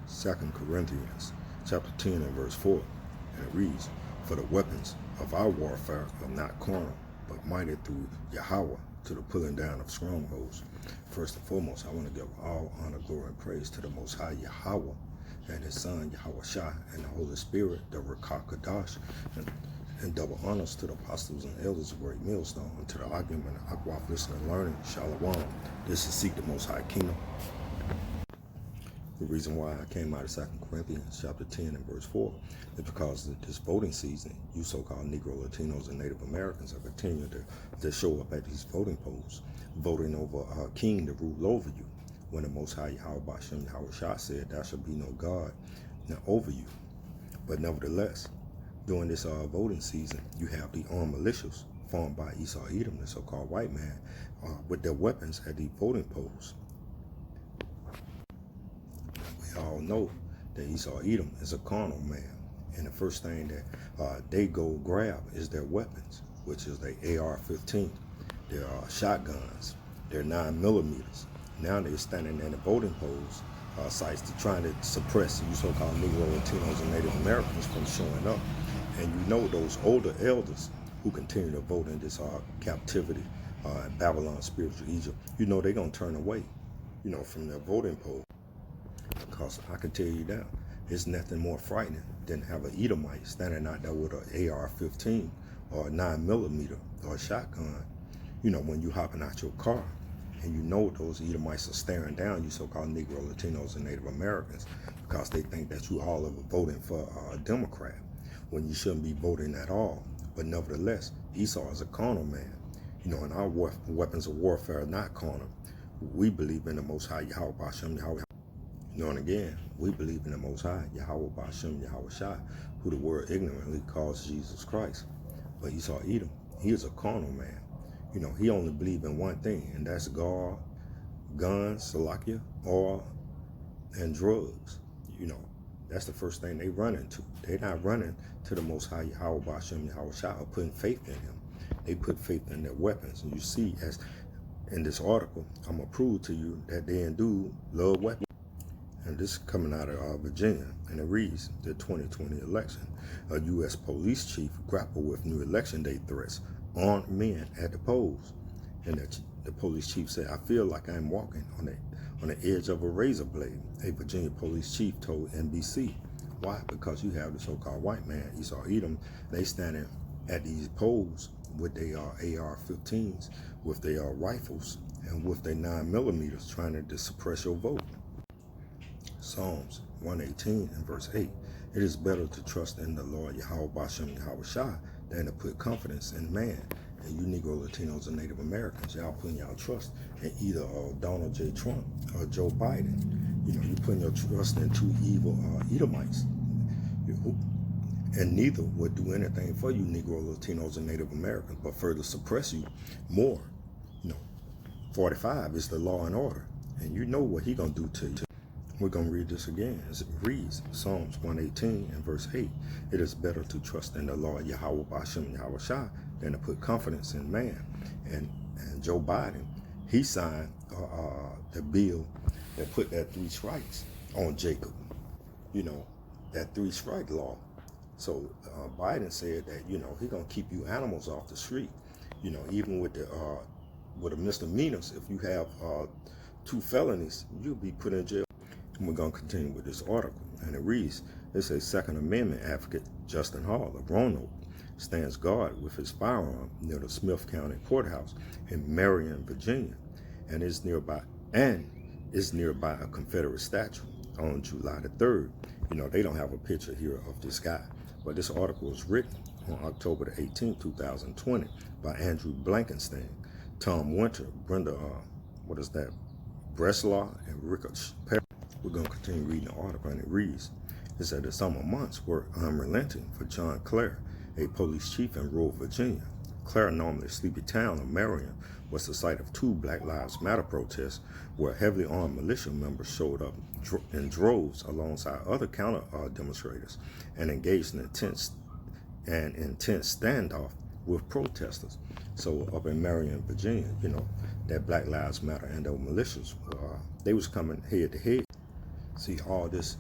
2 Corinthians chapter 10 and verse 4, and it reads, "For the weapons of our warfare are not carnal, but mighty through Yahweh to the pulling down of strongholds." First and foremost, I want to give all honor, glory, and praise to the Most High Yahweh and His Son, Yahweh Shai, and the Holy Spirit, the Rakah Kadash, and double honors to the apostles and elders of Great Millstone, and to the argument and Akwaf listening and learning, Shalom. This is Seek the Most High Kingdom. The reason why I came out of 2 Corinthians chapter 10 and verse 4 is because this voting season, you so-called Negro, Latinos, and Native Americans are continuing to show up at these voting polls, voting over a king to rule over you, when the Most High Yahweh Bashem Yahweh Shah said, "There shall be no God now over you." But nevertheless, during this voting season, you have the armed militias formed by Esau Edom, the so-called white man, with their weapons at the voting polls. We all know that Esau Edom is a carnal man, and the first thing that they go grab is their weapons, which is their AR-15, their shotguns, their 9mm. Now they're standing in the voting polls sites to try to suppress you so-called Negro, Latinos, and Native Americans from showing up. And you know those older elders who continue to vote in this captivity, Babylon, spiritual Egypt, you know they're going to turn away, from their voting poll. Because I can tell you now, it's nothing more frightening than have an Edomite standing out there with an AR-15 or a 9mm or a shotgun, when you hopping out your car. And you know those Edomites are staring down you so-called Negro, Latinos, and Native Americans because they think that you all are voting for a Democrat when you shouldn't be voting at all. But nevertheless, Esau is a carnal man. And our weapons of warfare are not carnal. We believe in the Most High Yahweh Bashem Yahweh. And again, we believe in the Most High Yahweh Bashem Yahweh Shai, who the world ignorantly calls Jesus Christ. But Esau Edom, he is a carnal man. He only believes in one thing, and that's God, guns, Salakia, oil, and drugs. That's the first thing they run into. They're not running to the Most High Yahweh Bashem Yahweh Shai or putting faith in Him. They put faith in their weapons. And you see, as in this article, I'm going to prove to you that they do love weapons. And this is coming out of Virginia, and it reads, the 2020 election. A U.S. police chief grappled with new election day threats, armed men at the polls. And the police chief said, "I feel like I'm walking on the edge of a razor blade," a Virginia police chief told NBC. Why? Because you have the so-called white man, Esau Edom, they standing at these polls with their AR-15s, with their rifles, and with their 9mm trying to suppress your vote. Psalms 118 and verse 8, "It is better to trust in the Lord Yahweh Bashem Yahweh Shai than to put confidence in man." And you Negro, Latinos, and Native Americans, y'all putting y'all trust in either Donald J. Trump or Joe Biden. You're putting your trust in two evil Edomites. And neither would do anything for you Negro, Latinos, and Native Americans, but further suppress you more. 45 is the law and order. And you know what he going to do to you. We're going to read this again. As it reads, Psalms 118 and verse 8, "It is better to trust in the Lord Yahweh Bashem Yahweh Shai than to put confidence in man." And Joe Biden, he signed the bill that put that 3 strikes on Jacob. That 3-strike law. So Biden said that, he going to keep you animals off the street. Even with the misdemeanors, if you have 2 felonies, you'll be put in jail. And we're going to continue with this article. And it reads, it says, Second Amendment advocate Justin Hall of Roanoke stands guard with his firearm near the Smith County Courthouse in Marion, Virginia, and is nearby a Confederate statue on July the 3rd. They don't have a picture here of this guy, but this article was written on October the 18th, 2020 by Andrew Blankenstein, Tom Winter, Brenda, Breslaw, and Rickard Perry. We're going to continue reading the article, and it reads, it said the summer months were unrelenting for John Clare, a police chief in rural Virginia. Clare, normally a sleepy town of Marion, was the site of 2 Black Lives Matter protests where heavily armed militia members showed up in droves alongside other counter demonstrators and engaged in intense standoff with protesters. So up in Marion, Virginia, that Black Lives Matter and those militias, they was coming head to head. See, all this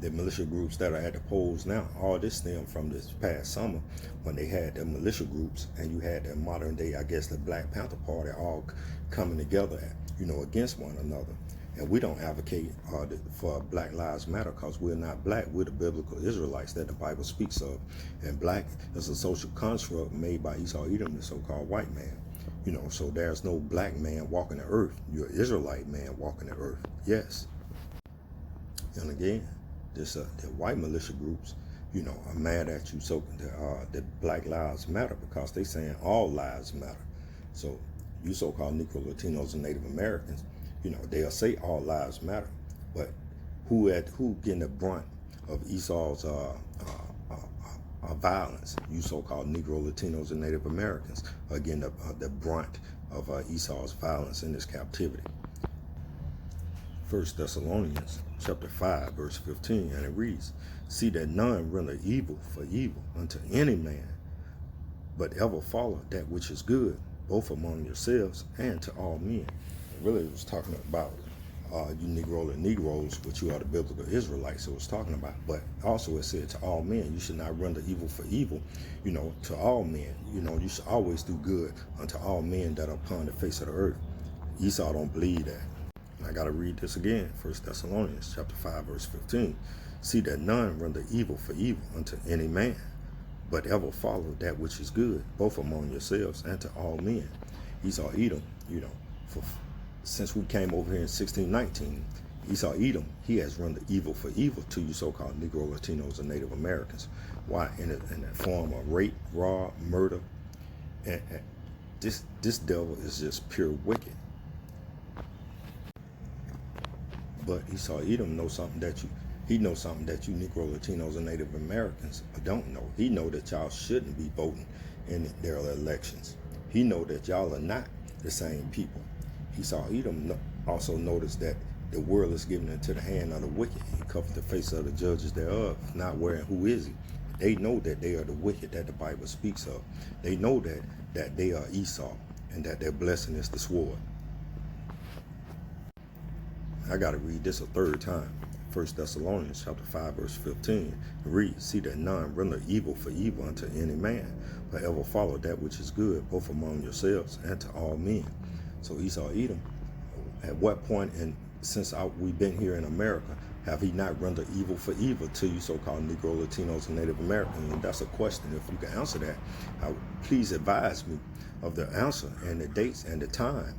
The militia groups that are at the polls now, all this stemmed from this past summer when they had the militia groups, and you had the modern day, I guess, the Black Panther Party all coming together, against one another. And we don't advocate for Black Lives Matter because we're not black. We're the biblical Israelites that the Bible speaks of. And black is a social construct made by Esau Edom, the so-called white man. So there's no black man walking the earth. You're an Israelite man walking the earth. Yes. And again, the white militia groups, are mad at you. So the Black Lives Matter because they saying all lives matter. So you so-called Negro, Latinos, and Native Americans, they'll say all lives matter, but who getting the brunt of Esau's violence? You so-called Negro, Latinos, and Native Americans are getting the brunt of Esau's violence in this captivity. 1 Thessalonians chapter 5, verse 15, and it reads, "See that none render evil for evil unto any man, but ever follow that which is good, both among yourselves and to all men." It really was talking about you Negro and Negroes, which you are the biblical Israelites, it was talking about. But also it said to all men, you should not render evil for evil, to all men. You should always do good unto all men that are upon the face of the earth. Esau don't believe that. I got to read this again. 1 Thessalonians chapter 5, verse 15. "See that none render evil for evil unto any man, but ever follow that which is good, both among yourselves and to all men." Esau Edom, since we came over here in 1619, Esau Edom, he has rendered evil for evil to you so-called Negro, Latinos, and Native Americans. Why? In the form of rape, rob, murder. And this devil is just pure wicked. But Esau Edom knows something that you Negro, Latinos, and Native Americans don't know. He know that y'all shouldn't be voting in their elections. He know that y'all are not the same people. Esau Edom also noticed that the world is given into the hand of the wicked. He covered the face of the judges thereof, not wearing who is he. They know that they are the wicked that the Bible speaks of. They know that they are Esau and that their blessing is the sword. I got to read this a third time. 1 Thessalonians chapter 5, verse 15. Read, "See that none render evil for evil unto any man, but ever follow that which is good, both among yourselves and to all men." So Esau Edom, at what point, and since we've been here in America, have he not rendered evil for evil to you so-called Negro, Latinos, and Native Americans? And that's a question. If you can answer that, please advise me of the answer and the dates and the time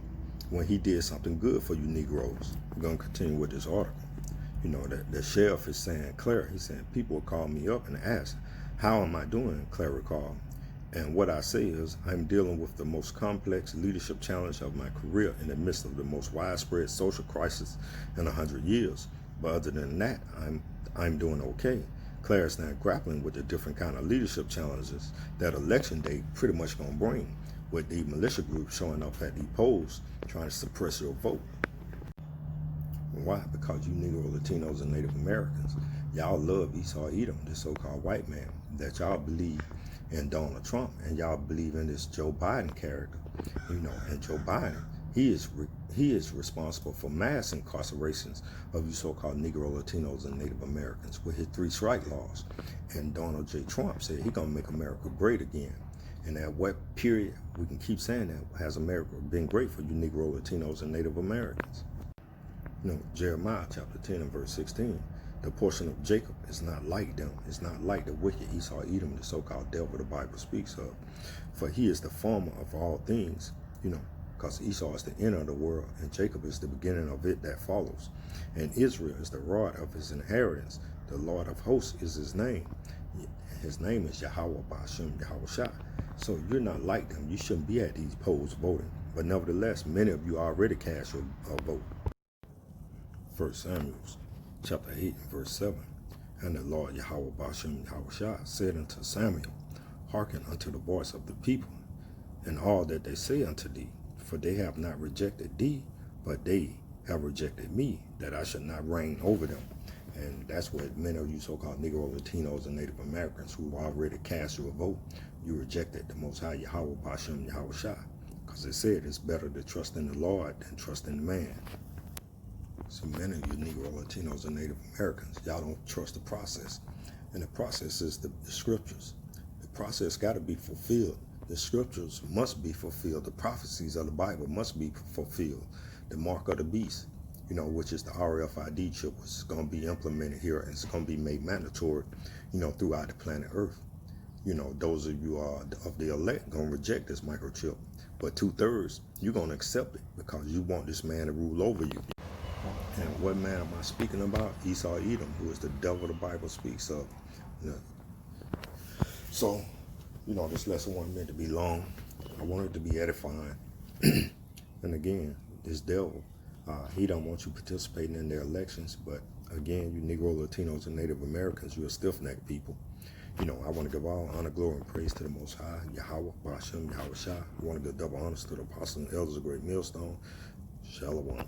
when he did something good for you Negroes. We're going to continue with this article. The sheriff is saying, Claire, he's saying, people will call me up and ask, "How am I doing?" Claire recalled. "And what I say is, I'm dealing with the most complex leadership challenge of my career in the midst of the most widespread social crisis in 100 years. But other than that, I'm doing okay." Claire is now grappling with the different kind of leadership challenges that election day pretty much going to bring, with the militia group showing up at the polls trying to suppress your vote. Why? Because you Negro, Latinos, and Native Americans, y'all love Esau Edom, this so-called white man, that y'all believe in Donald Trump, and y'all believe in this Joe Biden character. And Joe Biden, he is responsible for mass incarcerations of you so-called Negro, Latinos, and Native Americans with his 3 strike laws. And Donald J. Trump said he's going to make America great again. And at what period we can keep saying that has America been great for you Negro, Latinos, and Native Americans? Jeremiah chapter 10 and verse 16, "The portion of Jacob is not like them. It's not like the wicked Esau Edom, the so-called devil the Bible speaks of. For he is the former of all things," because Esau is the end of the world, and Jacob is the beginning of it that follows. "And Israel is the rod of his inheritance. The Lord of hosts is his name. His name is Yahweh Ba'ashem Yahushua." So you're not like them. You shouldn't be at these polls voting. But nevertheless, many of you already cast your vote. 1 Samuel chapter 8 and verse 7. "And the Lord Yahweh Ba'ashem Yahushua said unto Samuel, Hearken unto the voice of the people, and all that they say unto thee, for they have not rejected thee, but they have rejected me, that I should not reign over them." And that's what many of you so-called Negro, Latinos, and Native Americans who already cast your vote, you rejected the Most High Yahweh Ba'ashem Yahushua, because it said it's better to trust in the Lord than trust in man. See, many of you Negro, Latinos, and Native Americans, y'all don't trust the process. And the process is the scriptures. The process got to be fulfilled. The scriptures must be fulfilled. The prophecies of the Bible must be fulfilled. The mark of the beast, which is the RFID chip, which is going to be implemented here and it's going to be made mandatory, throughout the planet Earth. Those of you of the elect going to reject this microchip, but 2/3 you're going to accept it because you want this man to rule over you. And what man am I speaking about? Esau Edom, who is the devil the Bible speaks of. So, this lesson wasn't meant to be long. I want it to be edifying. And again, this devil, he don't want you participating in their elections. But again, you Negro, Latinos, and Native Americans, you're stiff-necked people. I want to give all honor, glory, and praise to the Most High, Yahweh, Bashem, Yahweh Shah. I want to give double honors to the apostles and elders of Great Millstone. Shalom.